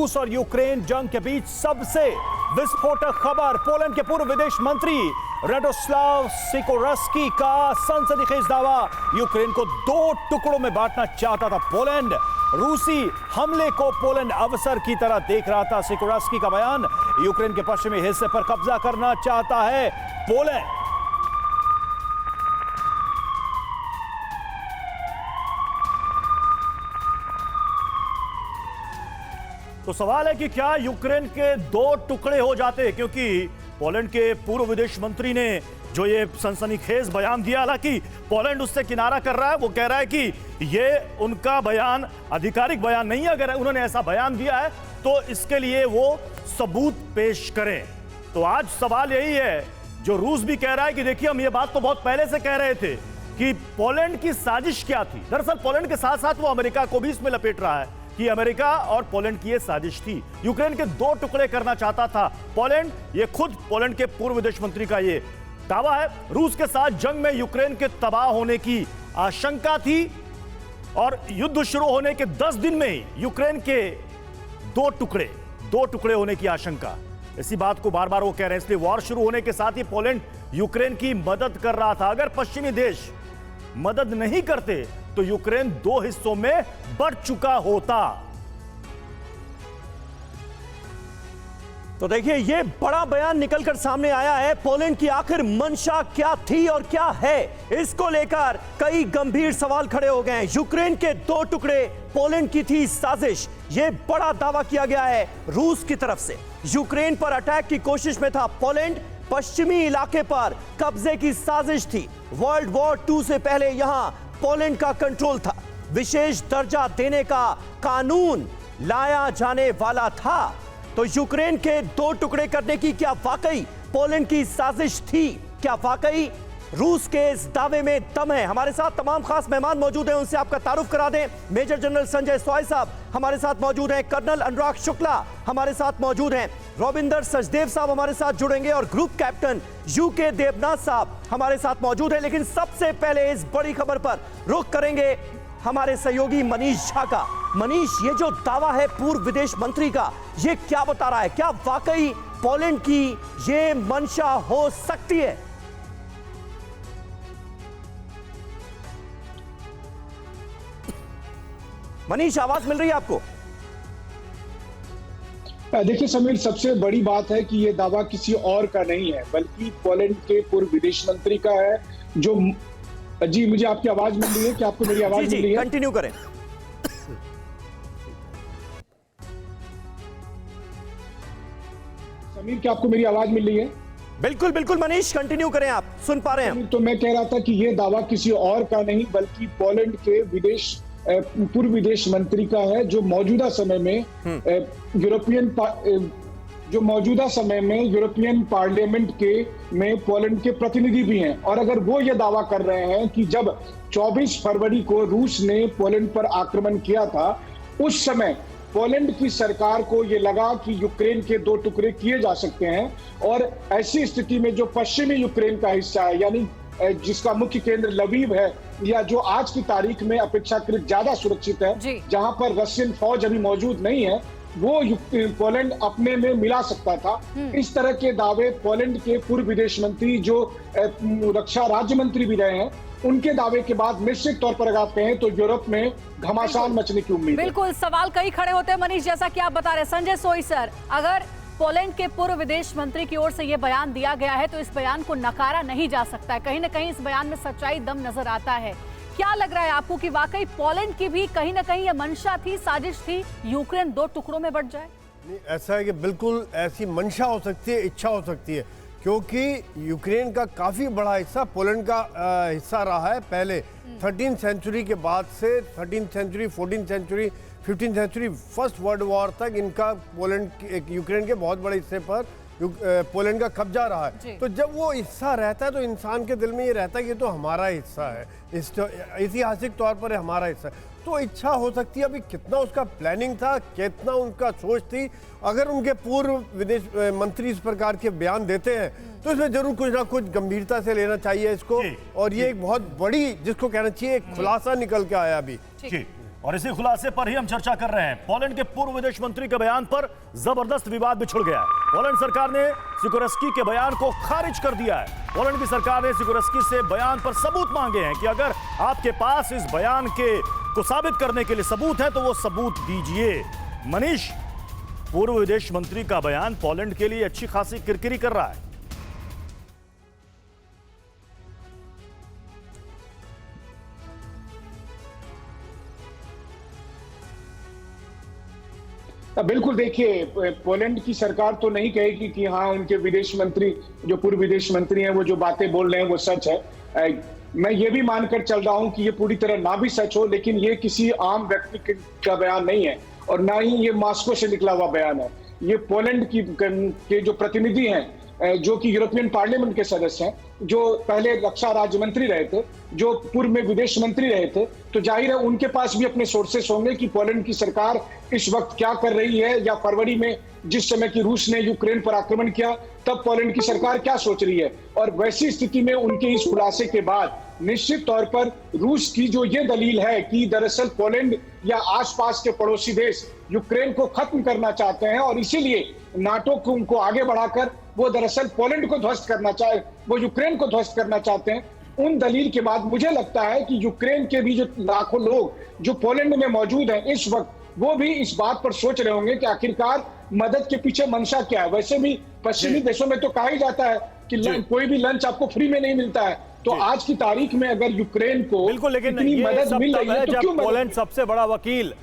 रूस और यूक्रेन जंग के बीच सबसे विस्फोटक खबर। पोलैंड के पूर्व विदेश मंत्री राडोस्लाव सिकोर्स्की का सनसनीखेज खेज दावा, यूक्रेन को 2 टुकड़ों में बांटना चाहता था पोलैंड। रूसी हमले को पोलैंड अवसर की तरह देख रहा था। सिकोर्स्की का बयान, यूक्रेन के पश्चिमी हिस्से पर कब्जा करना चाहता है पोलैंड। तो सवाल है कि क्या यूक्रेन के 2 टुकड़े हो जाते, क्योंकि पोलैंड के पूर्व विदेश मंत्री ने जो ये सनसनीखेज बयान दिया, हालांकि पोलैंड उससे किनारा कर रहा है। वो कह रहा है कि ये उनका बयान आधिकारिक बयान नहीं है, अगर उन्होंने ऐसा बयान दिया है तो इसके लिए वो सबूत पेश करें। तो आज सवाल यही है, जो रूस भी कह रहा है कि देखिए हम ये बात तो बहुत पहले से कह रहे थे कि पोलैंड की साजिश क्या थी। दरअसल पोलैंड के साथ साथ वो अमेरिका को भी इसमें लपेट रहा है कि अमेरिका और पोलैंड की यह साजिश थी। यूक्रेन के 2 टुकड़े करना चाहता था पोलैंड, ये खुद पोलैंड के पूर्व विदेश मंत्री का ये दावा है। रूस के साथ जंग में यूक्रेन के तबाह होने की आशंका थी और युद्ध शुरू होने के 10 दिन में ही यूक्रेन के 2 टुकड़े होने की आशंका। इसी बात को बार बार वो कह रहे हैं, इसलिए वॉर शुरू होने के साथ ही पोलैंड यूक्रेन की मदद कर रहा था। अगर पश्चिमी देश मदद नहीं करते तो यूक्रेन 2 हिस्सों में बढ़ चुका होता। तो देखिए, ये बड़ा बयान निकलकर सामने आया है। पोलैंड की आखिर मंशा क्या थी और क्या है, इसको लेकर कई गंभीर सवाल खड़े हो गए हैं। यूक्रेन के 2 टुकड़े पोलैंड की थी साजिश, ये बड़ा दावा किया गया है रूस की तरफ से। यूक्रेन पर अटैक की कोशिश में था पोलैंड, पश्चिमी इलाके पर कब्जे की साजिश थी। वर्ल्ड वॉर 2 से पहले यहां पोलैंड का कंट्रोल था। विशेष दर्जा देने का कानून लाया जाने वाला था। तो यूक्रेन के 2 टुकड़े करने की क्या वाकई पोलैंड की साजिश थी? क्या वाकई रूस के इस दावे में दम है? हमारे साथ तमाम खास मेहमान मौजूद हैं, उनसे आपका तारुफ करा दें। मेजर जनरल संजय सॉय साहब हमारे साथ मौजूद हैं, कर्नल अनुराग शुक्ला हमारे साथ मौजूद हैं, रविंदर सचदेव साहब हमारे साथ जुड़ेंगे और ग्रुप कैप्टन यूके देवनाथ साहब हमारे साथ मौजूद हैं। लेकिन सबसे पहले इस बड़ी खबर पर रुख करेंगे हमारे सहयोगी मनीष झा का। मनीष, ये जो दावा है पूर्व विदेश मंत्री का, ये क्या बता रहा है? क्या वाकई पोलैंड की ये मंशा हो सकती है? मनीष, आवाज मिल रही है आपको? देखिए समीर, सबसे बड़ी बात है कि यह दावा किसी और का नहीं है बल्कि पोलैंड के पूर्व विदेश मंत्री का है। जो जी, मुझे आपकी आवाज मिल रही है? क्या आपको मेरी आवाज मिल रही है? कंटिन्यू करें। समीर, क्या आपको मेरी आवाज मिल रही है? बिल्कुल बिल्कुल मनीष, कंटिन्यू करें, आप सुन पा रहे हैं। तो मैं कह रहा था कि यह दावा किसी और का नहीं बल्कि पोलैंड के पूर्व विदेश मंत्री का है, जो मौजूदा समय में यूरोपियन पार्लियामेंट में पोलैंड के प्रतिनिधि भी हैं। और अगर वो ये दावा कर रहे हैं कि जब 24 फरवरी को रूस ने पोलैंड पर आक्रमण किया था, उस समय पोलैंड की सरकार को ये लगा कि यूक्रेन के 2 टुकड़े किए जा सकते हैं, और ऐसी स्थिति में जो पश्चिमी यूक्रेन का हिस्सा है, यानी जिसका मुख्य केंद्र लवीव है, या जो आज की तारीख में अपेक्षाकृत ज्यादा सुरक्षित है, जहां पर रशियन फौज अभी मौजूद नहीं है, वो पोलैंड अपने में मिला सकता था। इस तरह के दावे पोलैंड के पूर्व विदेश मंत्री, जो रक्षा राज्य मंत्री भी रहे हैं, उनके दावे के बाद निश्चित तौर पर अगर आप कहें तो यूरोप में घमासान मचने की उम्मीद है। बिल्कुल, सवाल कई खड़े होते हैं मनीष, जैसा कि आप बता रहे हैं। संजय सोई सर, अगर पोलैंड के पूर्व विदेश मंत्री की ओर से यह बयान दिया गया है तो इस बयान को नकारा नहीं जा सकता है। कहीं ना कहीं इस बयान में सच्चाई दम नजर आता है। क्या लग रहा है आपको कि वाकई पोलैंड की भी कहीं ना कहीं यह मंशा थी, साजिश थी, यूक्रेन 2 टुकड़ों में बंट जाए? नहीं, ऐसा है कि बिल्कुल ऐसी मंशा हो सकती है, इच्छा हो सकती है, क्योंकि यूक्रेन का काफ़ी बड़ा हिस्सा पोलैंड का हिस्सा रहा है। पहले 13th सेंचुरी के बाद से 13th century, 14th century, 15th century, first world war तक इनका यूक्रेन के बहुत बड़े हिस्से पर पोलैंड का कब्जा रहा है। तो जब वो हिस्सा रहता है तो इंसान के दिल में ये रहता है कि ये तो हमारा हिस्सा है, ऐतिहासिक तौर पर हमारा हिस्सा है। तो इच्छा हो सकती है, अभी कितना उसका प्लानिंग था, कितना उनका सोच थी। अगर उनके पूर्व विदेश मंत्री इस प्रकार के बयान देते हैं तो इसमें जरूर कुछ ना कुछ गंभीरता से लेना चाहिए इसको। और ये एक बहुत बड़ी, जिसको कहना चाहिए, एक खुलासा निकल के आया अभी। और इसी खुलासे पर ही हम चर्चा कर रहे हैं। पोलैंड के पूर्व विदेश मंत्री के बयान पर जबरदस्त विवाद भी छिड़ गया है। पोलैंड सरकार ने सिकोरस्की के बयान को खारिज कर दिया है। पोलैंड की सरकार ने सिकोरस्की से बयान पर सबूत मांगे हैं कि अगर आपके पास इस बयान को साबित करने के लिए सबूत है तो वो सबूत दीजिए। मनीष, पूर्व विदेश मंत्री का बयान पोलैंड के लिए अच्छी खासी किरकिरी कर रहा है। बिल्कुल, देखिए, पोलैंड की सरकार तो नहीं कहेगी कि हाँ उनके विदेश मंत्री, जो पूर्व विदेश मंत्री हैं, वो जो बातें बोल रहे हैं वो सच है। मैं ये भी मानकर चल रहा हूं कि ये पूरी तरह ना भी सच हो, लेकिन ये किसी आम व्यक्ति का बयान नहीं है और ना ही ये मॉस्को से निकला हुआ बयान है। ये पोलैंड के जो प्रतिनिधि हैं, जो कि यूरोपियन पार्लियामेंट के सदस्य हैं, जो पहले रक्षा राज्य मंत्री रहे थे, जो पूर्व में विदेश मंत्री रहे थे, तो जाहिर है उनके पास भी अपने सोर्सेस होंगे कि पोलैंड की सरकार इस वक्त क्या कर रही है, या फरवरी में जिस समय कि रूस ने यूक्रेन पर आक्रमण किया तब पोलैंड की सरकार क्या सोच रही है। और वैसी स्थिति में उनके इस खुलासे के बाद निश्चित तौर पर रूस की जो ये दलील है कि दरअसल पोलैंड या आसपास के पड़ोसी देश यूक्रेन को खत्म करना चाहते हैं और इसीलिए नाटो को उनको आगे बढ़ाकर वो दरअसल पोलैंड को ध्वस्त करना चाहे, वो यूक्रेन को ध्वस्त करना चाहते हैं। उन दलील के बाद मुझे लगता है कि यूक्रेन के भी जो लाखों लोग जो पोलैंड में मौजूद हैं इस वक्त, वो भी इस बात पर सोच रहे होंगे कि आखिरकार मदद के पीछे मंशा क्या है। वैसे भी पश्चिमी देशों में तो कहा ही जाता है कि कोई भी लंच आपको फ्री में नहीं मिलता है। तो आज की तारीख में अगर यूक्रेन को बिल्कुल, लेकिन इतनी मदद मिल रही है तो क्यों पोलैंड सबसे बड़ा वकील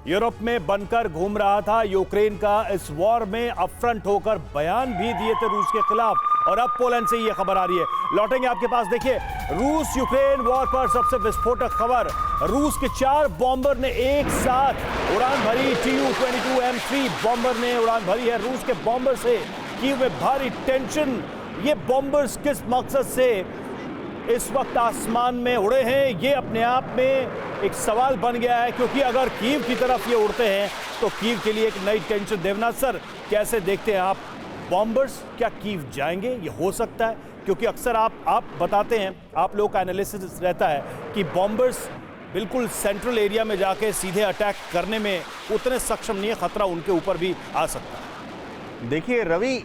यूरोप में बनकर घूम रहा था, यूक्रेन का इस वॉर में अपफ्रंट होकर बयान भी दिए थे रूस के खिलाफ, और अब पोलैंड से ये खबर आ रही है। लौटेंगे आपके पास। देखिए, रूस यूक्रेन वॉर पर सबसे विस्फोटक खबर, रूस के 4 बॉम्बर ने एक साथ उड़ान भरी। Tu-22M3 बॉम्बर ने उड़ान भरी है। रूस के बॉम्बर से कीव में भारी टेंशन। ये बॉम्बर्स किस मकसद से इस वक्त आसमान में उड़े हैं, ये अपने आप में एक सवाल बन गया है, क्योंकि अगर कीव की तरफ ये उड़ते हैं तो कीव के लिए एक नई टेंशन। देवनाथ सर, कैसे देखते हैं आप, बॉम्बर्स क्या कीव जाएंगे? ये हो सकता है, क्योंकि अक्सर आप बताते हैं, आप लोगों का एनालिसिस रहता है कि बॉम्बर्स बिल्कुल सेंट्रल एरिया में जाके सीधे अटैक करने में उतने सक्षम नहीं है, खतरा उनके ऊपर भी आ सकता है। देखिए रवि,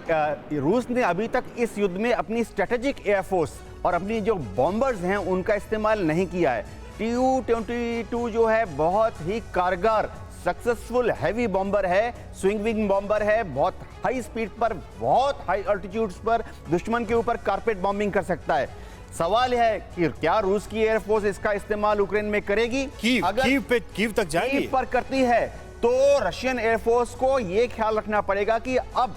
रूस ने अभी तक इस युद्ध में अपनी स्ट्रेटेजिक एयरफोर्स और अपनी जो बॉम्बर्स हैं उनका इस्तेमाल नहीं किया है। Tu-22 जो है बहुत ही कारगर सक्सेसफुल हैवी बॉम्बर है, स्विंग विंग बॉम्बर है, बहुत हाई स्पीड पर, बहुत हाई अल्टीट्यूड्स पर दुश्मन के ऊपर कारपेट बॉम्बिंग कर सकता है। सवाल है कि क्या रूस की एयरफोर्स इसका इस्तेमाल यूक्रेन में करेगी? कीव तक जाएगी? कीव पर करती है तो रशियन एयरफोर्स को यह ख्याल रखना पड़ेगा कि अब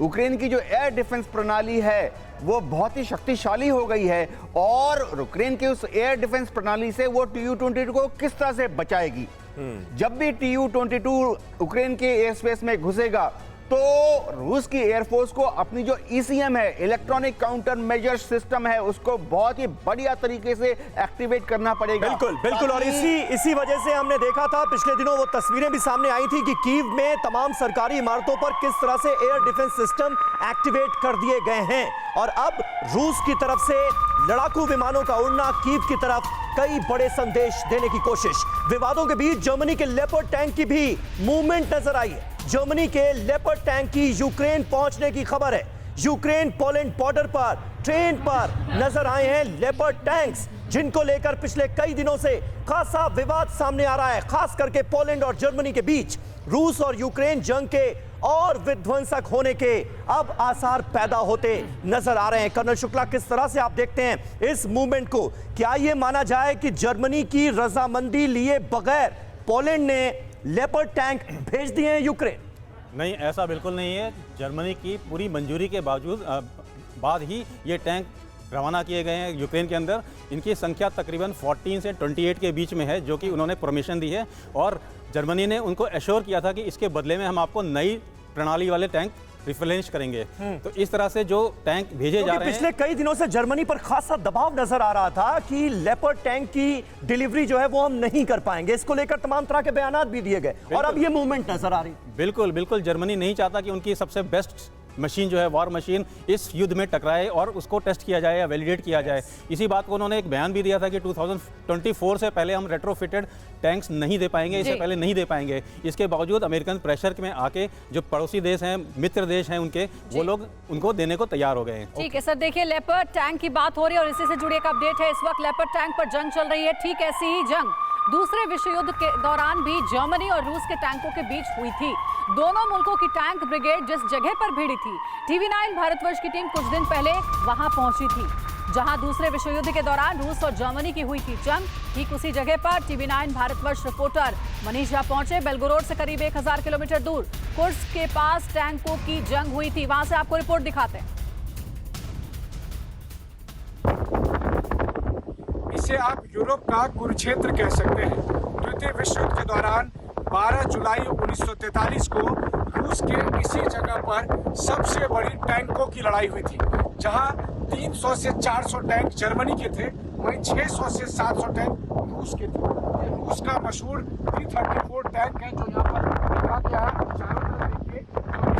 यूक्रेन की जो एयर डिफेंस प्रणाली है वो बहुत ही शक्तिशाली हो गई है, और यूक्रेन की उस एयर डिफेंस प्रणाली से वो Tu-22 को किस तरह से बचाएगी। जब भी Tu-22 यूक्रेन के एयर स्पेस में घुसेगा तो रूस की एयरफोर्स को अपनी जो ECM है, इलेक्ट्रॉनिक काउंटर मेजर सिस्टम है, उसको बहुत ही बढ़िया तरीके से एक्टिवेट करना पड़ेगा। बिल्कुल और इसी वजह से हमने देखा था पिछले दिनों वो तस्वीरें भी सामने आई थी कि कीव में तमाम सरकारी इमारतों पर किस तरह से एयर डिफेंस सिस्टम एक्टिवेट कर दिए गए हैं, और अब रूस की तरफ से लड़ाकू विमानों का उड़ना कीव की तरफ कई बड़े संदेश देने की कोशिश। विवादों के बीच जर्मनी के लेपर्ड टैंक की भी मूवमेंट नजर आई है। जर्मनी के लेपर्ड टैंक की यूक्रेन पहुंचने की खबर है। यूक्रेन पोलैंड बॉर्डर पर ट्रेन पर नजर आए हैं लेपर्ड टैंक्स, जिनको लेकर पिछले कई दिनों से खासा विवाद सामने आ रहा है, खास करके पोलैंड और जर्मनी के बीच। रूस और यूक्रेन जंग के और विध्वंसक होने के अब आसार पैदा होते नजर आ रहे हैं। कर्नल शुक्ला, किस तरह से आप देखते हैं इस मूवमेंट को? क्या यह माना जाए कि जर्मनी की रजामंदी लिए बगैर पोलैंड ने लेपर्ड टैंक भेज दिए हैं यूक्रेन? नहीं, ऐसा बिल्कुल नहीं है। जर्मनी की पूरी मंजूरी के बाद ही ये टैंक रवाना किए गए हैं यूक्रेन के अंदर। इनकी संख्या तकरीबन 14 से 28 के बीच में है, जो कि उन्होंने परमिशन दी है, और जर्मनी ने उनको एश्योर किया था कि इसके बदले में हम आपको नई प्रणाली वाले टैंक रिफ्रेंच करेंगे। तो इस तरह से जो टैंक भेजे जा रहे हैं, पिछले कई दिनों से जर्मनी पर खासा दबाव नजर आ रहा था कि लेपर्ड टैंक की डिलीवरी जो है वो हम नहीं कर पाएंगे। इसको लेकर तमाम तरह के बयान भी दिए गए, और अब ये मूवमेंट नजर आ रही है। बिल्कुल जर्मनी नहीं चाहता कि उनकी सबसे बेस्ट मशीन जो है, वॉर मशीन, इस युद्ध में टकराए और उसको टेस्ट किया जाए या वैलिडेट किया जाए। इसी बात को उन्होंने एक बयान भी दिया था कि 2024 से पहले हम रेट्रोफिटेड टैंक्स नहीं दे पाएंगे, इससे पहले नहीं दे पाएंगे। इसके बावजूद अमेरिकन प्रेशर में आके जो पड़ोसी देश हैं, मित्र देश हैं उनके, वो लोग उनको देने को तैयार हो गए हैं। ठीक है सर, देखिए लेपर्ड टैंक की बात हो रही है और इसी से जुड़ी एक अपडेट है। इस वक्त लेपर्ड टैंक पर जंग चल रही है। ठीक ऐसी ही जंग दूसरे विश्व युद्ध के दौरान भी जर्मनी और रूस के टैंकों के बीच हुई थी। दोनों मुल्कों की टैंक ब्रिगेड जिस जगह पर भिड़ी थी, TV9 भारतवर्ष की टीम कुछ दिन पहले वहां पहुंची थी जहां दूसरे विश्व युद्ध के दौरान रूस और जर्मनी की हुई थी जंग। ठीक उसी जगह पर TV9 भारतवर्ष रिपोर्टर मनीष झा पहुंचे। बेलगोरोड से करीब 1000 किलोमीटर दूर कुर्स्क के पास टैंकों की जंग हुई थी। वहां से आपको रिपोर्ट दिखाते हैं। इसे आप यूरोप का कुरुक्षेत्र कह सकते हैं। द्वितीय विश्व युद्ध के दौरान 12 जुलाई 1943 को रूस के इसी जगह पर सबसे बड़ी टैंकों की लड़ाई हुई थी, जहां 300 से 400 टैंक जर्मनी के थे, वहीं 600 से 700 टैंक रूस के थे। रूस का मशहूर T-34 टैंक है जो यहाँ पर रखा गया है। चारों तरफ देखिए इस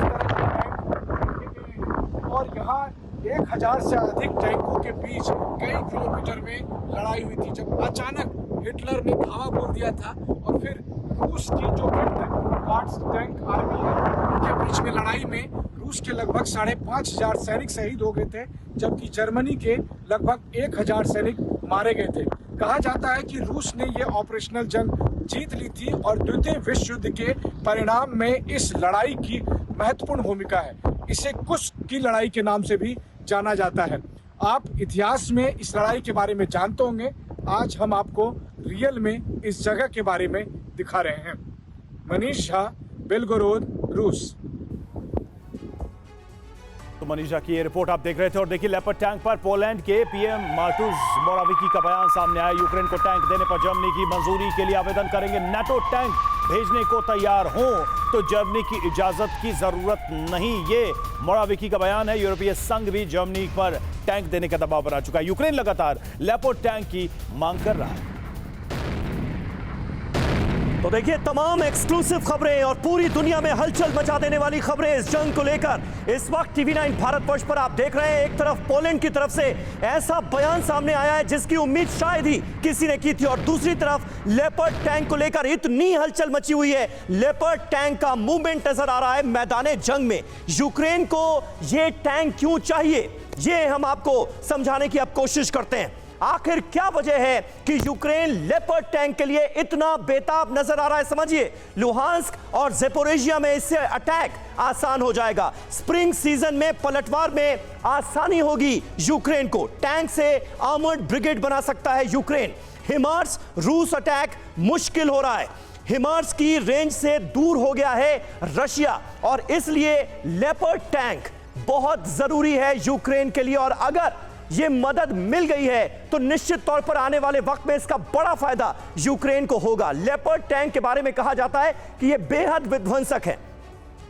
तरह के टैंक रखे गए हैं और यहाँ 1000 से अधिक टैंकों के बीच कई किलोमीटर में लड़ाई हुई थी, जब अचानक हिटलर ने धावा बोल दिया था और फिर रूस की जो गार्ड्स टैंक आर्मी है उनके बीच में लड़ाई में रूस के लगभग 5500 सैनिक शहीद हो गए थे, जबकि जर्मनी के लगभग 1000 सैनिक मारे गए थे। कहा जाता है कि रूस ने ये ऑपरेशनल जंग जीत ली थी और द्वितीय विश्व युद्ध के परिणाम में इस लड़ाई की महत्वपूर्ण भूमिका है। इसे कुर्स्क की लड़ाई के नाम से भी जाना जाता है। आप इतिहास में इस लड़ाई के बारे में जानते होंगे, आज हम आपको रियल में इस जगह के बारे में दिखा रहे हैं। मनीष झा, बेलगोरोद, रूस। तो मनीष झा की ये रिपोर्ट आप देख रहे थे। और देखिए लेपर्ड टैंक पर पोलैंड के पीएम मार्टुस मोराविकी का बयान सामने आया। यूक्रेन को टैंक देने पर जर्मनी की मंजूरी के लिए आवेदन करेंगे। नाटो टैंक भेजने को तैयार हो तो जर्मनी की इजाजत की जरूरत नहीं, ये मोराविकी का बयान है। यूरोपीय संघ भी जर्मनी पर टैंक देने का दबाव बना चुका है। यूक्रेन लगातार लेपर्ड टैंक की मांग कर रहा है। तो देखिए तमाम एक्सक्लूसिव खबरें और पूरी दुनिया में हलचल मचा देने वाली खबरें इस जंग को लेकर इस वक्त TV9 भारतवर्ष पर आप देख रहे हैं। एक तरफ पोलैंड की तरफ से ऐसा बयान सामने आया है जिसकी उम्मीद शायद ही किसी ने की थी, और दूसरी तरफ लेपर्ड टैंक को लेकर इतनी हलचल मची हुई है। लेपर्ड टैंक का मूवमेंट नजर आ रहा है मैदाने जंग में। यूक्रेन को यह टैंक क्यों चाहिए, ये हम आपको समझाने की अब कोशिश करते हैं। आखिर क्या वजह है कि यूक्रेन लेपर्ड टैंक के लिए इतना बेताब नजर आ रहा है? समझिए, लुहांस्क और ज़ेपोरिजिया में इससे अटैक आसान हो जाएगा। स्प्रिंग सीजन में पलटवार में आसानी होगी यूक्रेन को। टैंक से आर्मर्ड ब्रिगेड बना सकता है यूक्रेन। हिमार्स रूस अटैक मुश्किल हो रहा है। हिमार्स की रेंज से दूर हो गया है रशिया, और इसलिए लेपर्ड टैंक बहुत जरूरी है यूक्रेन के लिए। और अगर ये मदद मिल गई है तो निश्चित तौर पर आने वाले वक्त में इसका बड़ा फायदा यूक्रेन को होगा। लेपर्ड टैंक के बारे में कहा जाता है कि ये बेहद विध्वंसक है।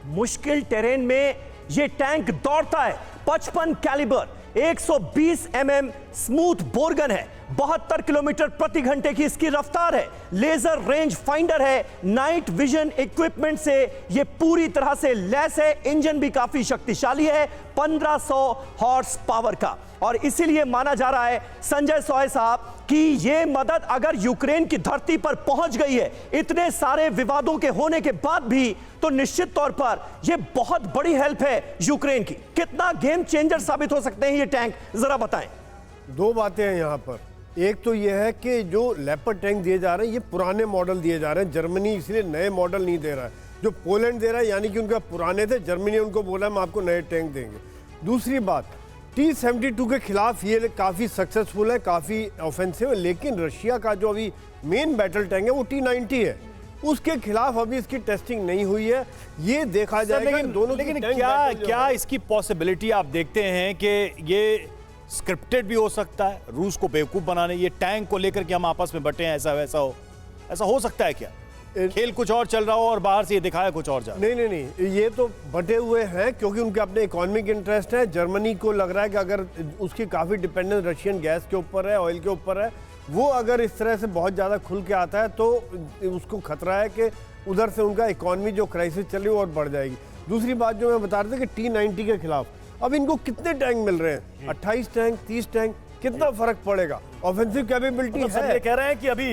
मुश्किल टेरेन में ये टैंक दौड़ता है। 55 कैलिबर 120 mm स्मूथ बोरगन है। 72 किलोमीटर प्रति घंटे की इसकी रफ्तार है। लेजर रेंज फाइंडर है। नाइट विजन इक्विपमेंट से ये पूरी तरह से लैस है। इंजन भी काफी शक्तिशाली है, 1500 हॉर्स पावर का। और इसीलिए माना जा रहा है संजय सोय साहब कि ये मदद अगर यूक्रेन की धरती पर पहुंच गई है इतने सारे विवादों के होने के बाद भी, तो निश्चित तौर पर यह बहुत बड़ी हेल्प है यूक्रेन की। कितना गेम चेंजर साबित हो सकते हैं ये टैंक, जरा बताएं। दो बातें हैं यहाँ पर। एक तो यह है कि जो लेपर्ड टैंक दिए जा रहे हैं ये पुराने मॉडल दिए जा रहे हैं। जर्मनी इसलिए नए मॉडल नहीं दे रहा है। जो पोलैंड दे रहा है यानी कि उनका पुराने थे, जर्मनी ने उनको बोला हम आपको नए टैंक देंगे। दूसरी बात, T-72 के खिलाफ ये काफ़ी सक्सेसफुल है, काफ़ी ऑफेंसिव है, लेकिन रशिया का जो अभी मेन बैटल टैंक है वो T-90 है। उसके खिलाफ अभी इसकी टेस्टिंग नहीं हुई है। ये देखा जाएगा दोनों। लेकिन क्या इसकी पॉसिबिलिटी आप देखते हैं कि ये स्क्रिप्टेड भी हो सकता है, रूस को बेवकूफ बनाने, ये टैंक को लेकर के हम आपस में बटे हैं, ऐसा वैसा हो, ऐसा हो सकता है क्या? खेल कुछ और चल रहा हो और बाहर से ये दिखाया कुछ और जा। नहीं, ये तो बटे हुए हैं क्योंकि उनके अपने इकोनॉमिक इंटरेस्ट है। जर्मनी को लग रहा है कि अगर उसकी काफ़ी डिपेंडेंस रशियन गैस के ऊपर है, ऑयल के ऊपर है, वो अगर इस तरह से बहुत ज़्यादा खुल के आता है तो उसको खतरा है कि उधर से उनका इकोनॉमी जो क्राइसिस चल रही है और बढ़ जाएगी। दूसरी बात जो मैं बता रहा था कि T-90 के खिलाफ अब इनको कितने टैंक मिल रहे हैं, 28 टैंक, 30 टैंक, कितना फर्क पड़ेगा? ऑफेंसिव कैपेबिलिटी तो सब है। ये कह रहे हैं कि अभी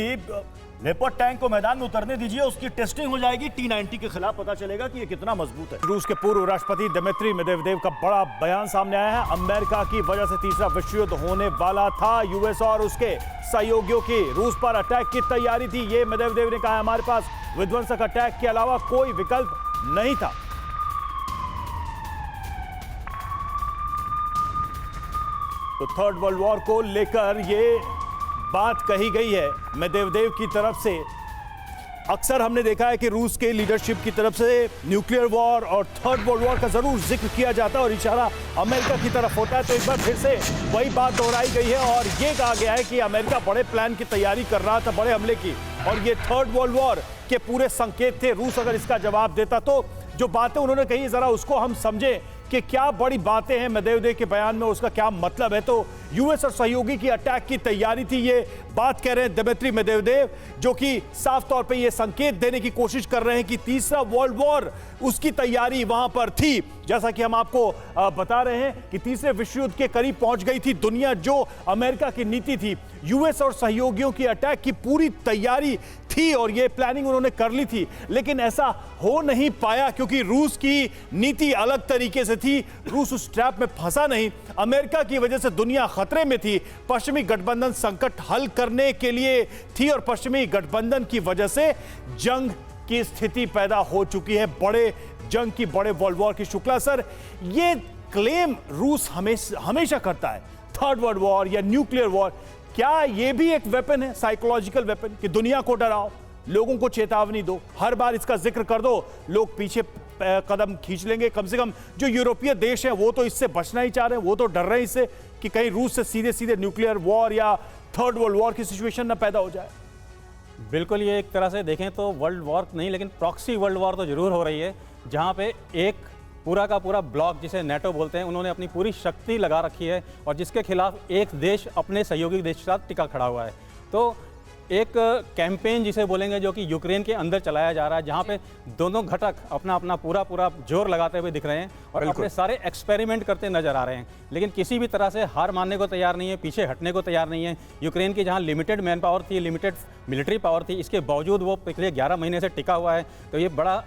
लेपर्ड टैंक को मैदान में उतरने दीजिए, उसकी टेस्टिंग हो जाएगी, T-90 के खिलाफ पता चलेगा कि ये कितना मजबूत है। रूस के पूर्व राष्ट्रपति दिमित्री मेदवेदेव का बड़ा बयान सामने आया है। अमेरिका की वजह से तीसरा विश्व युद्ध होने वाला था। यूएस और उसके सहयोगियों की रूस पर अटैक की तैयारी थी। ये मेदवेदेव ने कहा, हमारे पास विध्वंसक अटैक के अलावा कोई विकल्प नहीं था। तो थर्ड वर्ल्ड वॉर को लेकर ये बात कही गई है मेदवेदेव की तरफ से। अक्सर हमने देखा है कि रूस के लीडरशिप की तरफ से न्यूक्लियर वॉर और थर्ड वर्ल्ड वॉर का जरूर जिक्र किया जाता है और इशारा अमेरिका की तरफ होता है। तो एक बार फिर से वही बात दोहराई गई है और ये कहा गया है कि अमेरिका बड़े प्लान की तैयारी कर रहा था, बड़े हमले की, और ये थर्ड वर्ल्ड वॉर के पूरे संकेत थे। रूस अगर इसका जवाब देता तो जो बातें उन्होंने कही जरा उसको हम समझें कि क्या बड़ी बातें हैं मेदवेदेव के बयान में, उसका क्या मतलब है। तो यूएस और सहयोगी की अटैक की तैयारी थी, ये बात कह रहे हैं दिमित्री मेदवेदेव, जो कि साफ तौर पे ये संकेत देने की कोशिश कर रहे हैं कि तीसरा वर्ल्ड वॉर उसकी तैयारी वहां पर थी। जैसा कि हम आपको बता रहे हैं कि तीसरे विश्व युद्ध के करीब पहुंच गई थी दुनिया। जो अमेरिका की नीति थी, यूएस और सहयोगियों की अटैक की पूरी तैयारी थी और ये प्लानिंग उन्होंने कर ली थी, लेकिन ऐसा हो नहीं पाया क्योंकि रूस की नीति अलग तरीके से थी। रूस उस ट्रैप में फंसा नहीं। अमेरिका की वजह से दुनिया खतरे में थी। पश्चिमी गठबंधन संकट हल करने के लिए थी और पश्चिमी गठबंधन की वजह से जंग की स्थिति पैदा हो चुकी है, बड़े जंग की, बड़े वर्ल्ड वॉर की। शुक्ला सर, ये क्लेम रूस हमेशा करता है, थर्ड वर्ल्ड वॉर या न्यूक्लियर वॉर, क्या ये भी एक वेपन है, साइकोलॉजिकल वेपन, कि दुनिया को डराओ, लोगों को चेतावनी दो, हर बार इसका जिक्र कर दो, लोग पीछे कदम खींच लेंगे। कम से कम जो यूरोपीय देश हैं वो तो इससे बचना ही चाह रहे हैं, वो तो डर रहे हैं इससे कि कहीं रूस से सीधे सीधे न्यूक्लियर वॉर या थर्ड वर्ल्ड वॉर की सिचुएशन ना पैदा हो जाए। बिल्कुल, ये एक तरह से देखें तो वर्ल्ड वॉर नहीं, लेकिन प्रॉक्सी वर्ल्ड वॉर तो जरूर हो रही है, जहां पे एक पूरा का पूरा ब्लॉक, जिसे नेटो बोलते हैं, उन्होंने अपनी पूरी शक्ति लगा रखी है और जिसके खिलाफ एक देश अपने सहयोगी देश के साथ टिका खड़ा हुआ है। तो एक कैंपेन जिसे बोलेंगे जो कि यूक्रेन के अंदर चलाया जा रहा है, जहां पे दोनों घटक अपना अपना पूरा जोर लगाते हुए दिख रहे हैं और अपने सारे एक्सपेरिमेंट करते नजर आ रहे हैं, लेकिन किसी भी तरह से हार मानने को तैयार नहीं है, पीछे हटने को तैयार नहीं है। यूक्रेन की जहां लिमिटेड मैन पावर थी, लिमिटेड मिलिट्री पावर थी, इसके बावजूद वो पिछले 11 महीने से टिका हुआ है। तो ये बड़ा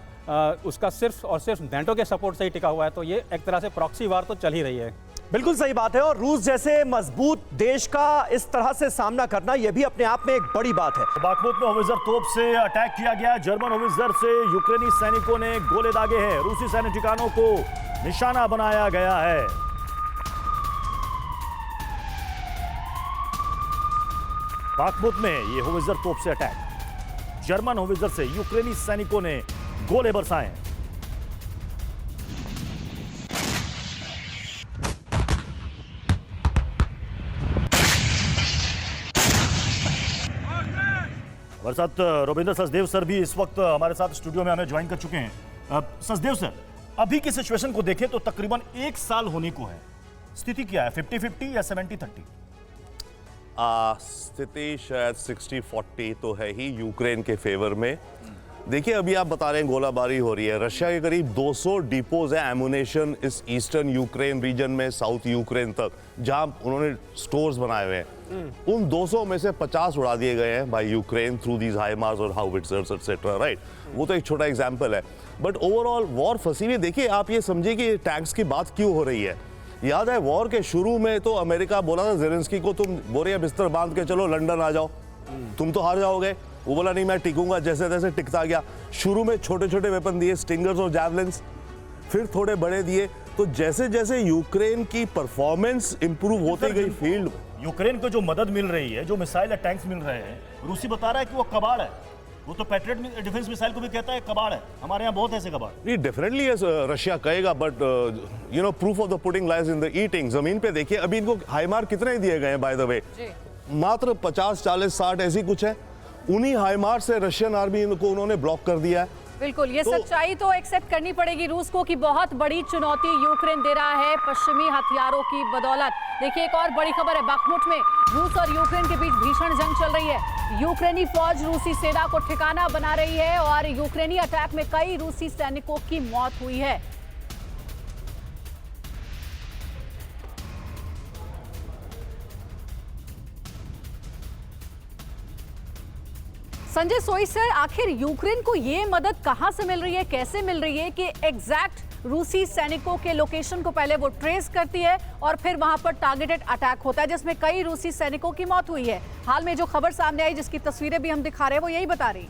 उसका सिर्फ और सिर्फ नेटो के सपोर्ट से ही टिका हुआ है। तो ये एक तरह से प्रॉक्सी वार तो चल ही रही है। बिल्कुल सही बात है और रूस जैसे मजबूत देश का इस तरह से सामना करना यह भी अपने आप में एक बड़ी बात है। बाखमुत में होवित्जर तोप से अटैक किया गया। जर्मन होवित्जर से यूक्रेनी सैनिकों ने गोले दागे हैं। रूसी सैन्य ठिकानों को निशाना बनाया गया है। बाखमुत में ये होवित्जर तोप से अटैक, जर्मन होवित्जर से यूक्रेनी सैनिकों ने गोले बरसाए। हमारे साथ रविंद्र सचदेव सर भी इस वक्त हमारे साथ स्टूडियो में हमें ज्वाइन कर चुके हैं। सचदेव सर, अभी की सिचुएशन को देखें तो तकरीबन 1 साल होने को है, स्थिति क्या है, 50-50 या 70-30? स्थिति शायद 60-40 तो है ही यूक्रेन के फेवर में। देखिए, अभी आप बता रहे हैं गोलाबारी हो रही है। रशिया के करीब 200 डिपोज है एमुनेशन इस ईस्टर्न यूक्रेन रीजन में, साउथ यूक्रेन तक, जहां उन्होंने स्टोर्स बनाए हुए हैं। उन 200 में से 50 उड़ा दिए गए हैं बाय यूक्रेन थ्रू दीज हाइमार्स और हाउविट्जर्स एटसेट्रा, राइट। वो तो एक छोटा एग्जांपल है, बट ओवरऑल वॉर फंसी हुई। देखिए, आप ये समझिए कि टैंक्स की बात क्यों हो रही है। याद है वॉर के शुरू में तो अमेरिका बोला था ज़ेलेंस्की को, तुम बोरिया बिस्तर बांध के चलो लंदन आ जाओ, तुम तो हार जाओगे। वो बोला नहीं, मैं टिकूंगा, जैसे तैसे टिकता गया। शुरू में छोटे छोटे वेपन दिए, स्टिंगर्स और जैवलिन्स, फिर थोड़े बड़े दिए। तो जैसे जैसे यूक्रेन की परफॉर्मेंस इंप्रूव होती गई फील्ड, यूक्रेन को जो मदद मिल रही है, जो मिसाइल या टैंक्स मिल रहे हैं, रूसी बता रहा है कि वो कबाड़ है। वो तो पैट्रियट डिफेंस मिसाइल को भी कहता है कबाड़ है, हमारे यहाँ बहुत ऐसे कबाड़। नहीं, डेफिनेटली रशिया कहेगा, but you know proof of the pudding lies in the eating. जमीन पे देखिए, अभी इनको हाईमार कितने दिए गए हैं बाय द वे, मात्र 50, 40, 60 ऐसी कुछ है। उन्हीं हाईमार से रशियन आर्मी को उन्होंने ब्लॉक कर दिया है। बिल्कुल, ये सच्चाई तो एक्सेप्ट करनी पड़ेगी रूस को कि बहुत बड़ी चुनौती यूक्रेन दे रहा है पश्चिमी हथियारों की बदौलत। देखिए, एक और बड़ी खबर है, बाखमुत में रूस और यूक्रेन के बीच भीषण जंग चल रही है। यूक्रेनी फौज रूसी सेना को ठिकाना बना रही है और यूक्रेनी अटैक में कई रूसी सैनिकों की मौत हुई है। संजय सोई सर, आखिर यूक्रेन को ये मदद कहां से मिल रही है, कैसे मिल रही है कि एग्जैक्ट रूसी सैनिकों के लोकेशन को पहले वो ट्रेस करती है और फिर वहां पर टारगेटेड अटैक होता है जिसमें कई रूसी सैनिकों की मौत हुई है। हाल में जो खबर सामने आई, जिसकी तस्वीरें भी हम दिखा रहे हैं, वो यही बता रही।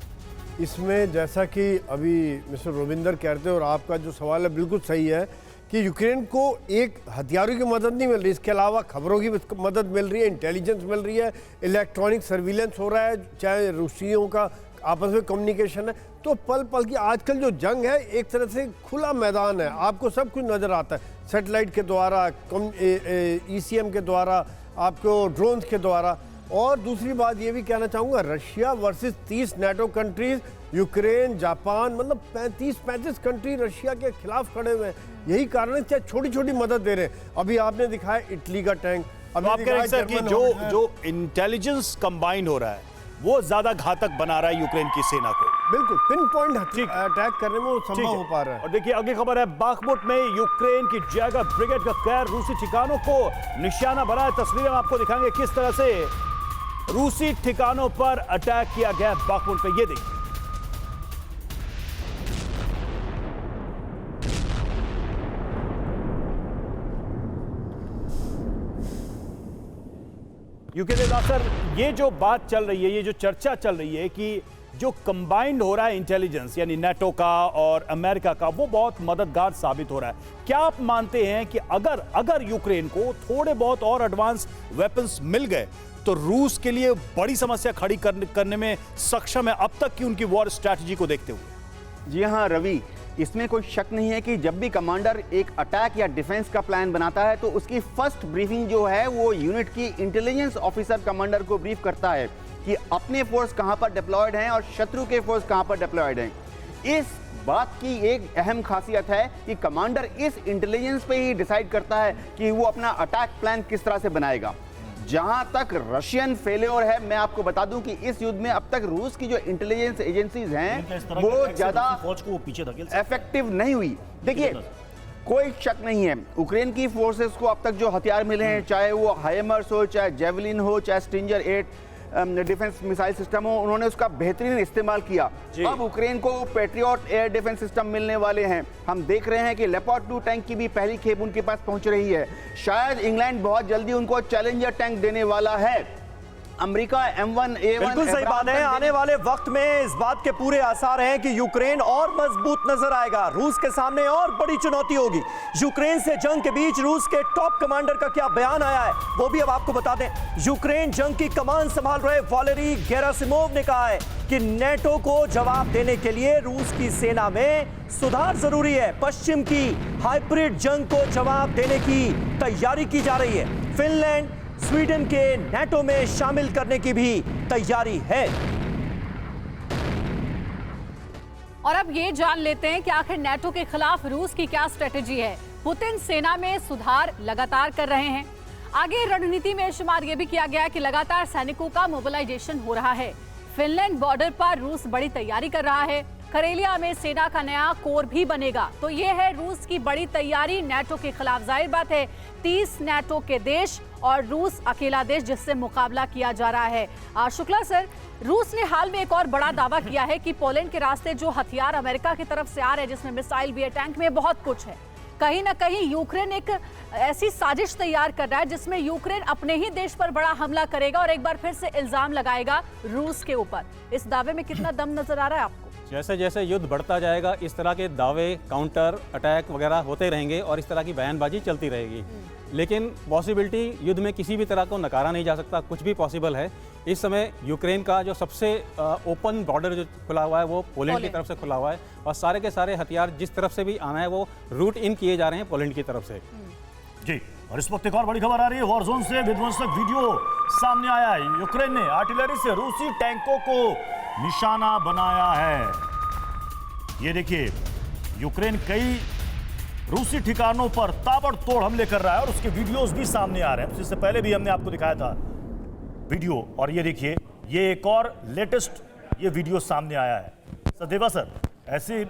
इसमें जैसा कि अभी मिस्टर रविंदर कहते हैं और आपका जो सवाल है बिल्कुल सही है कि यूक्रेन को एक हथियारों की मदद नहीं मिल रही, इसके अलावा खबरों की मदद मिल रही है, इंटेलिजेंस मिल रही है, इलेक्ट्रॉनिक सर्विलेंस हो रहा है, चाहे रूसियों का आपस में कम्युनिकेशन है। तो पल पल की आजकल जो जंग है एक तरह से खुला मैदान है, आपको सब कुछ नज़र आता है, सैटेलाइट के द्वारा, ECM के द्वारा, आपको ड्रोन्स के द्वारा। और दूसरी बात ये भी कहना चाहूँगा, Russia versus 30 NATO countries, Ukraine, Japan, मतलब 35 कंट्री रशिया के खिलाफ खड़े हुए हैं। यही कारण है चाहे छोटी छोटी मदद दे रहे हैं। अभी आपने दिखाया इटली का टैंक, अब आप कह रहे हैं सर कि जो इंटेलिजेंस कंबाइन हो रहा है वो ज्यादा घातक बना रहा है यूक्रेन की सेना को। बिल्कुल पिन पॉइंट अटैक करने में वो संभव हो पा रहा है। और देखिए अगली खबर है, बाखमुट में यूक्रेन की जैगर ब्रिगेड का गैर रूसी ठिकानों को निशाना बनाया। तस्वीरें हम आपको दिखाएंगे किस तरह से रूसी ठिकानों पर अटैक किया गया बाखमुट पे। ये देखिए, सर ये जो बात चल रही है, ये जो चर्चा चल रही है कि जो कंबाइंड हो रहा है इंटेलिजेंस यानी नेटो का और अमेरिका का, वो बहुत मददगार साबित हो रहा है। क्या आप मानते हैं कि अगर यूक्रेन को थोड़े बहुत और एडवांस वेपन्स मिल गए तो रूस के लिए बड़ी समस्या खड़ी करने में सक्षम है अब तक की उनकी वॉर स्ट्रैटेजी को देखते हुए? जी हाँ रवि, इसमें कोई शक नहीं है कि जब भी कमांडर एक अटैक या डिफेंस का प्लान बनाता है तो उसकी फर्स्ट ब्रीफिंग जो है वो यूनिट की इंटेलिजेंस ऑफिसर कमांडर को ब्रीफ करता है कि अपने फोर्स कहां पर डिप्लॉयड हैं और शत्रु के फोर्स कहां पर डिप्लॉयड हैं। इस बात की एक अहम खासियत है कि कमांडर इस इंटेलिजेंस पे ही डिसाइड करता है कि वो अपना अटैक प्लान किस तरह से बनाएगा। जहां तक रशियन फेल्योर है, मैं आपको बता दूं कि इस युद्ध में अब तक रूस की जो इंटेलिजेंस एजेंसीज हैं वो ज्यादा इफेक्टिव नहीं हुई। देखिए कोई शक नहीं है, यूक्रेन की फोर्सेस को अब तक जो हथियार मिले हैं, चाहे वो हाइमर्स हो, चाहे जेवलिन हो, चाहे स्टिंजर 8 डिफेंस मिसाइल सिस्टम हो, उन्होंने उसका बेहतरीन इस्तेमाल किया। अब यूक्रेन को पेट्रियट एयर डिफेंस सिस्टम मिलने वाले हैं। हम देख रहे हैं कि लेपर्ड 2 टैंक की भी पहली खेप उनके पास पहुंच रही है। शायद इंग्लैंड बहुत जल्दी उनको चैलेंजर टैंक देने वाला है। अमेरिका M1A1 बिल्कुल सही बात है। आने वाले वक्त में इस बात के पूरे आसार हैं कि यूक्रेन और मजबूत नजर आएगा, रूस के सामने और बड़ी चुनौती होगी। यूक्रेन से जंग के बीच रूस के टॉप कमांडर का क्या बयान आया है वो भी अब आपको बता दें। यूक्रेन जंग की कमान संभाल रहे वालेरी गेरासिमोव ने कहा है कि नेटो को जवाब देने के लिए रूस की सेना में सुधार जरूरी है। पश्चिम की हाइब्रिड जंग को जवाब देने की तैयारी की जा रही है। फिनलैंड स्वीडन के नेटो में शामिल करने की भी तैयारी है। और अब ये जान लेते हैं कि आखिर नेटो के खिलाफ रूस की क्या स्ट्रेटेजी है। पुतिन सेना में सुधार लगातार कर रहे हैं। आगे रणनीति में शुमार यह भी किया गया कि लगातार सैनिकों का मोबिलाइजेशन हो रहा है। फिनलैंड बॉर्डर पर रूस बड़ी तैयारी कर रहा है। करेलिया में सेना का नया कोर भी बनेगा। तो ये है रूस की बड़ी तैयारी नेटो के खिलाफ। जाहिर बात है 30 नेटो के देश और रूस अकेला देश जिससे मुकाबला किया जा रहा है। शुक्ला सर, रूस ने हाल में एक और बड़ा दावा किया है कि पोलैंड के रास्ते जो हथियार अमेरिका की तरफ से आ रहे हैं, जिसमें मिसाइल भी है, टैंक में बहुत कुछ है, कहीं ना कहीं यूक्रेन एक ऐसी साजिश तैयार कर रहा है जिसमें यूक्रेन अपने ही देश पर बड़ा हमला करेगा और एक बार फिर से इल्जाम लगाएगा रूस के ऊपर। इस दावे में कितना दम नजर आ रहा है आपको? जैसे जैसे युद्ध बढ़ता जाएगा इस तरह के दावे, काउंटर अटैक वगैरह होते रहेंगे और इस तरह की बयानबाजी चलती रहेगी। लेकिन पॉसिबिलिटी युद्ध में किसी भी तरह को नकारा नहीं जा सकता, कुछ भी पॉसिबल है। इस समय यूक्रेन का जो सबसे ओपन बॉर्डर जो खुला हुआ है वो पोलैंड की तरफ से खुला हुआ है और सारे के सारे हथियार जिस तरफ से भी आना है वो रूट इन किए जा रहे हैं पोलैंड की तरफ से। जी, और इस वक्त एक और बड़ी खबर आ रही है, वॉर जोन से विध्वंसक वीडियो सामने आया है। यूक्रेन ने आर्टिलरी से रूसी टैंकों को निशाना बनाया है। ये देखिए, यूक्रेन कई रूसी ठिकानों पर ताबड़तोड़ हमले कर रहा है और उसके वीडियोस भी सामने आ रहे हैं। इससे पहले भी हमने आपको दिखाया था वीडियो, और ये देखिए, ये एक और लेटेस्ट ये वीडियो सामने आया है। सदेवा सर, ऐसे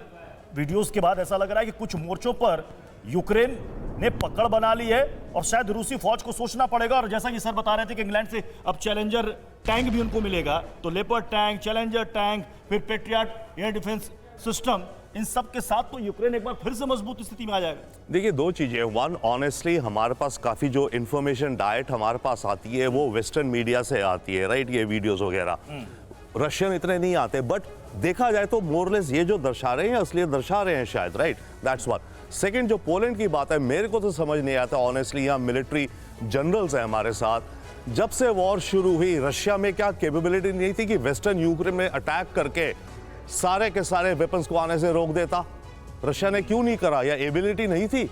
वीडियोस के बाद ऐसा लग रहा है कि कुछ मोर्चों पर यूक्रेन ने पकड़ बना ली है और शायद रूसी फौज को सोचना पड़ेगा। और जैसा कि सर बता रहे थे कि इंग्लैंड से अब चैलेंजर टैंक भी उनको मिलेगा, तो लेपर्ड टैंक, चैलेंजर टैंक, फिर पेट्रियट एयर डिफेंस सिस्टम, इन सब के साथ तो यूक्रेन एक बार फिर से मजबूत स्थिति में आ जाएगा। देखिए, दो चीजें। वन, ऑनेस्टली हमारे पास काफी जो इंफॉर्मेशन डाइट हमारे पास आती है वो वेस्टर्न मीडिया से आती है, राइट? ये वीडियोस वगैरह रशियन इतने नहीं आते, बट देखा जाए तो मोरलेस ये जो दर्शा रहे हैं असलियत दर्शा रहे हैं शायद, राइट? That's one. सेकंड, जो पोलैंड की बात है, मेरे को तो समझ नहीं आता ऑनेस्टली। यहाँ मिलिट्री जनरल्स हैं हमारे साथ। जब से वॉर शुरू हुई, रशिया में क्या कैपेबिलिटी नहीं थी कि वेस्टर्न यूक्रेन में अटैक करके सारे के सारे वेपन्स को आने से रोक देता? रशिया ने क्यों नहीं करा? या एबिलिटी नहीं थी?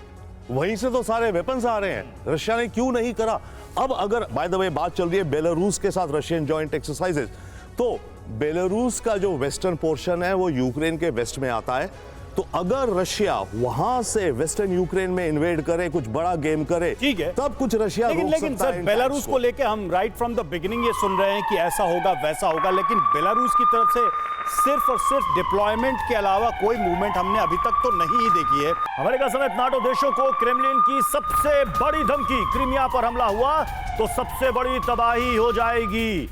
वहीं से तो सारे वेपन्स आ रहे हैं, रशिया ने क्यों नहीं करा? अब अगर बाय द वे बात चल रही है बेलारूस के साथ रशियन जॉइंट एक्सरसाइजेस, तो बेलारूस का जो वेस्टर्न पोर्शन है वो यूक्रेन के वेस्ट में आता है। तो अगर रशिया वहां से वेस्टर्न यूक्रेन में इन्वेड करे, कुछ बड़ा गेम करे, ठीक है, तब कुछ रशिया रोक लेकिन सकता सर, है बेलारूस को लेके हम राइट फ्रॉम द बिगिनिंग ये सुन रहे हैं कि ऐसा होगा वैसा होगा, लेकिन बेलारूस की तरफ से सिर्फ और सिर्फ डिप्लॉयमेंट के अलावा कोई मूवमेंट हमने अभी तक तो नहीं ही देखी है। अमेरिका समेत नाटो देशों को क्रेमलिन की सबसे बड़ी धमकी, क्रीमिया पर हमला हुआ तो सबसे बड़ी तबाही हो जाएगी।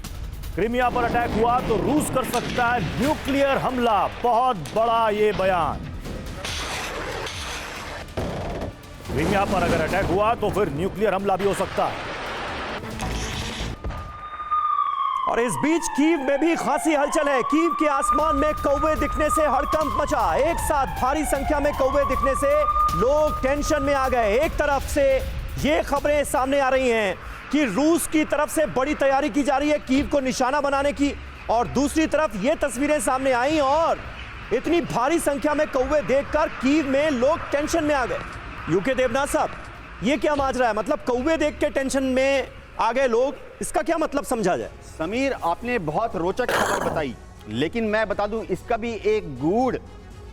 क्रीमिया पर अटैक हुआ तो रूस कर सकता है न्यूक्लियर हमला। बहुत बड़ा ये बयान। क्रीमिया पर अगर अटैक हुआ तो फिर न्यूक्लियर हमला भी हो सकता है। और इस बीच कीव में भी खासी हलचल है। कीव के आसमान में कौवे दिखने से हड़कंप मचा। एक साथ भारी संख्या में कौवे दिखने से लोग टेंशन में आ गए। एक तरफ से ये खबरें सामने आ रही हैं कि रूस की तरफ से बड़ी तैयारी की जा रही है कीव को निशाना बनाने की, और दूसरी तरफ ये तस्वीरें सामने आई और इतनी भारी संख्या में कौवे देखकर कीव में लोग टेंशन में आ गए। यूके देवनाथ साहब, ये क्या माजरा है? मतलब कौवे देख के टेंशन में आ गए लोग, इसका क्या मतलब समझा जाए? समीर, आपने बहुत रोचक खबर बताई, लेकिन मैं बता दूं इसका भी एक गूढ़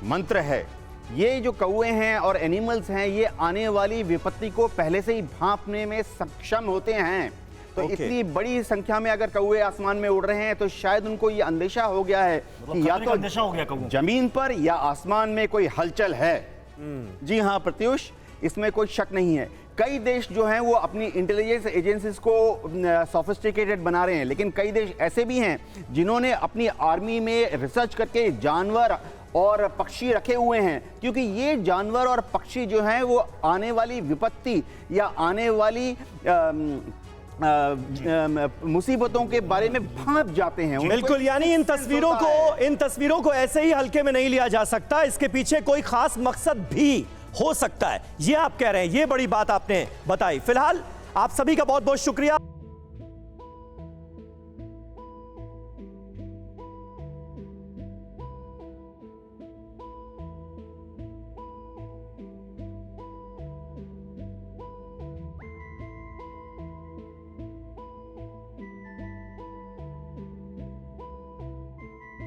मंत्र है। ये जो कौवे हैं और एनिमल्स हैं, ये आने वाली विपत्ति को पहले से ही भांपने में सक्षम होते हैं। तो इतनी बड़ी संख्या में अगर कौवे आसमान में उड़ रहे हैं तो शायद उनको ये अंदेशा हो गया है कि या तो जमीन पर या आसमान में कोई हलचल है। जी हाँ प्रत्युष, इसमें कोई शक नहीं है। कई देश जो हैं वो अपनी इंटेलिजेंस एजेंसीज को सोफिस्टिकेटेड बना रहे हैं, लेकिन कई देश ऐसे भी हैं जिन्होंने अपनी आर्मी में रिसर्च करके जानवर और पक्षी रखे हुए हैं, क्योंकि ये जानवर और पक्षी जो हैं वो आने वाली विपत्ति या आने वाली मुसीबतों के बारे में भांप जाते हैं। बिल्कुल, यानी इन तस्वीरों को ऐसे ही हल्के में नहीं लिया जा सकता। इसके पीछे कोई खास मकसद भी हो सकता है, ये आप कह रहे हैं। ये बड़ी बात आपने बताई। फिलहाल आप सभी का बहुत बहुत शुक्रिया।